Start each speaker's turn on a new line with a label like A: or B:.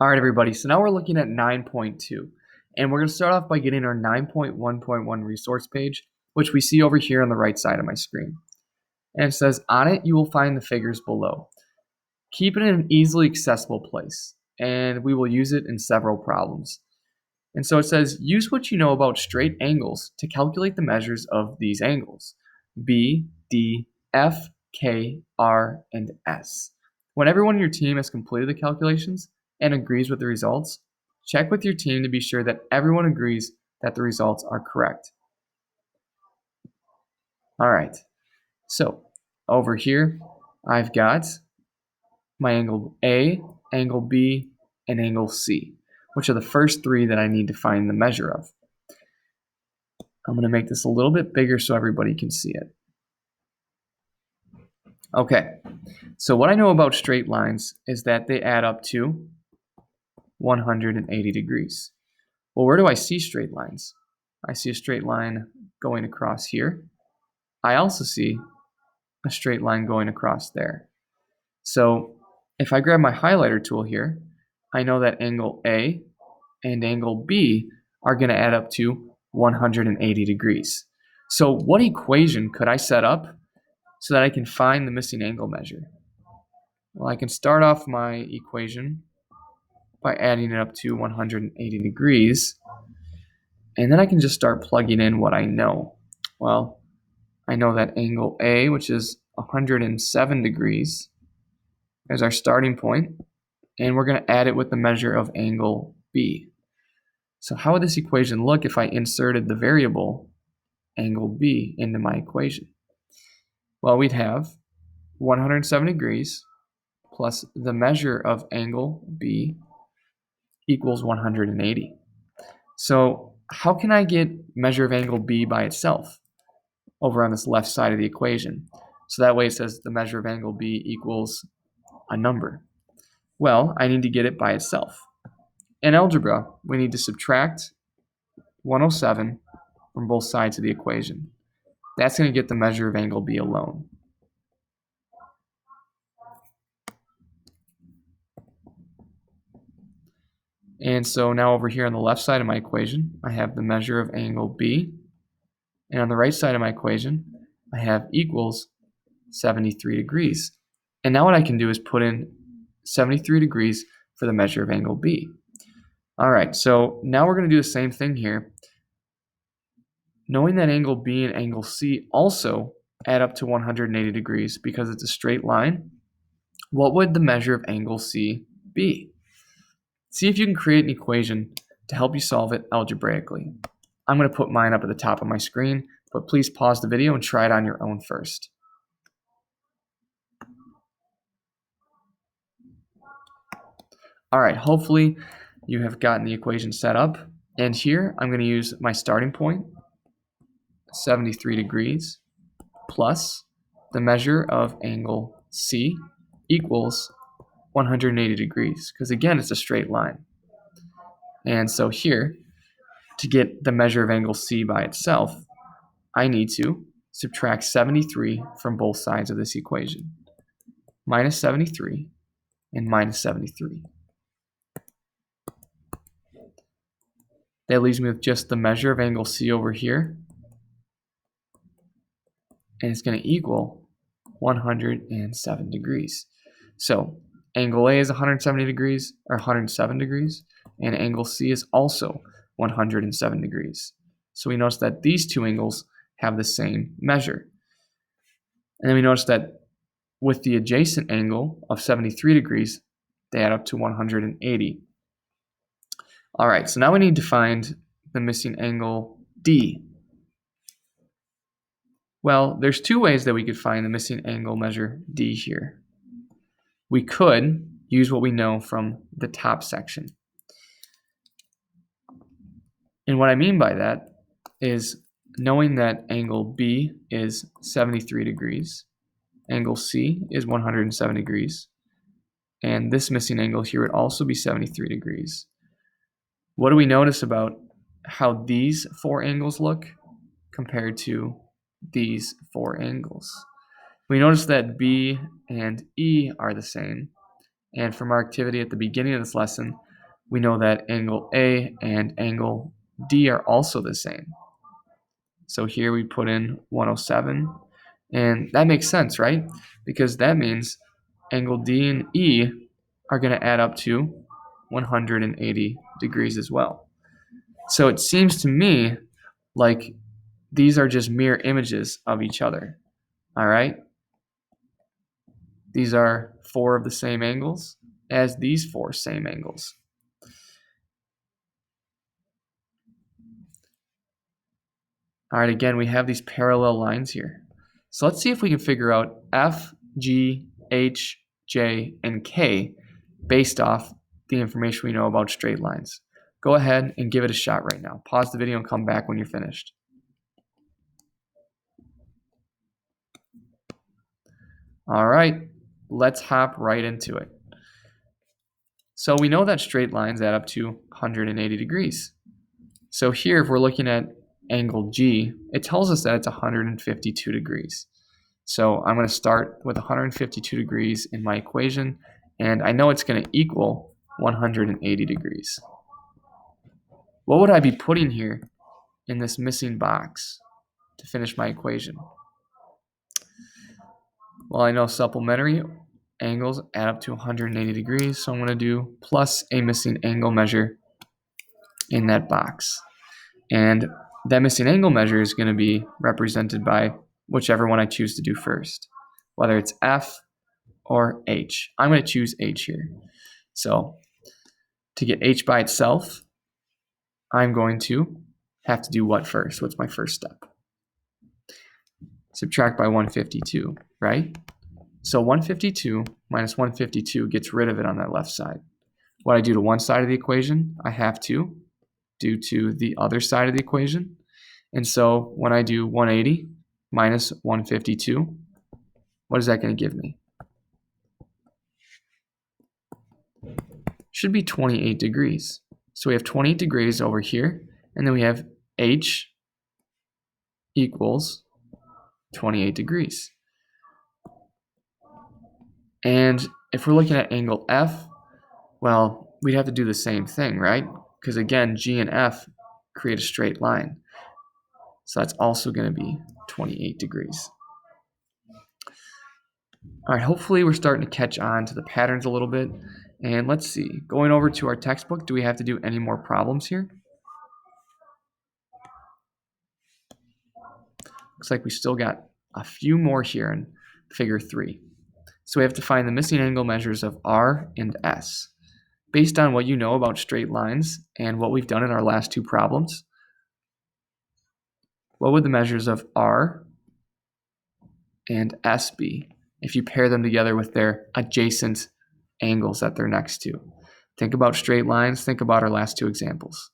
A: All right, everybody. So now we're looking at 9.2, and we're going to start off by getting our 9.1.1 resource page, which we see over here on the right side of my screen. And it says, on it, you will find the figures below. Keep it in an easily accessible place, and we will use it in several problems. And so it says, use what you know about straight angles to calculate the measures of these angles, B, D, F, K, R, and S. When everyone in your team has completed the calculations and agrees with the results, check with your team to be sure that everyone agrees that the results are correct. All right, so over here, I've got my angle A, angle B, and angle C, which are the first three that I need to find the measure of. I'm going to make this a little bit bigger so everybody can see it. Okay, so what I know about straight lines is that they add up to 180 degrees. Well, where do I see straight lines? I see a straight line going across here. I also see a straight line going across there. So if I grab my highlighter tool here, I know that angle A and angle B are going to add up to 180 degrees. So what equation could I set up so that I can find the missing angle measure? Well, I can start off my equation by adding it up to 180 degrees, and then I can just start plugging in what I know. Well, I know that angle A, which is 107 degrees, is our starting point, and we're going to add it with the measure of angle B. So how would this equation look if I inserted the variable angle B into my equation? Well, we'd have 107 degrees plus the measure of angle B equals 180. So how can I get measure of angle B by itself over on this left side of the equation? So that way it says the measure of angle B equals a number. Well, I need to get it by itself. In algebra, we need to subtract 107 from both sides of the equation. That's going to get the measure of angle B alone. And so now over here on the left side of my equation, I have the measure of angle B. And on the right side of my equation, I have equals 73 degrees. And now what I can do is put in 73 degrees for the measure of angle B. All right, so now we're going to do the same thing here. Knowing that angle B and angle C also add up to 180 degrees because it's a straight line, what would the measure of angle C be? See if you can create an equation to help you solve it algebraically. I'm going to put mine up at the top of my screen, but please pause the video and try it on your own first. All right, hopefully you have gotten the equation set up. And here I'm going to use my starting point, 73 degrees, plus the measure of angle C equals 180 degrees, because again, it's a straight line. And so here, to get the measure of angle C by itself, I need to subtract 73 from both sides of this equation. Minus 73 and minus 73. That leaves me with just the measure of angle C over here. And it's going to equal 107 degrees. So angle A is 170 degrees, or 107 degrees, and angle C is also 107 degrees. So we notice that these two angles have the same measure. And then we notice that with the adjacent angle of 73 degrees, they add up to 180. All right, so now we need to find the missing angle D. Well, there's two ways that we could find the missing angle measure D here. We could use what we know from the top section. And what I mean by that is knowing that angle B is 73 degrees, angle C is 107 degrees, and this missing angle here would also be 73 degrees. What do we notice about how these four angles look compared to these four angles? We notice that B and E are the same, and from our activity at the beginning of this lesson, we know that angle A and angle D are also the same. So here we put in 107, and that makes sense, right? Because that means angle D and E are going to add up to 180 degrees as well. So it seems to me like these are just mirror images of each other. All right? These are 4 of the same angles as these 4 same angles. All right, again, we have these parallel lines here. So let's see if we can figure out F, G, H, J, and K based off the information we know about straight lines. Go ahead and give it a shot right now. Pause the video and come back when you're finished. All right, let's hop right into it. So we know that straight lines add up to 180 degrees. So here, if we're looking at angle G, it tells us that it's 152 degrees. So I'm going to start with 152 degrees in my equation, and I know it's going to equal 180 degrees. What would I be putting here in this missing box to finish my equation? Well, I know supplementary angles add up to 180 degrees, so I'm going to do plus a missing angle measure in that box. And that missing angle measure is going to be represented by whichever one I choose to do first, whether it's F or H. I'm going to choose H here. So to get H by itself, I'm going to have to do what first? What's my first step? Subtract by 152, right? So 152 minus 152 gets rid of it on that left side. What I do to one side of the equation, I have to do to the other side of the equation. And so when I do 180 minus 152, what is that going to give me? Should be 28 degrees. So we have 28 degrees over here, and then we have H equals 28 degrees. And if we're looking at angle F, well, we'd have to do the same thing, right? Because again, G and F create a straight line. So that's also going to be 28 degrees. All right, hopefully we're starting to catch on to the patterns a little bit. And let's see, going over to our textbook, do we have to do any more problems here? Looks like we still got a few more here in figure 3. So we have to find the missing angle measures of R and S. Based on what you know about straight lines and what we've done in our last 2 problems, what would the measures of R and S be if you pair them together with their adjacent angles that they're next to? Think about straight lines. Think about our last 2 examples.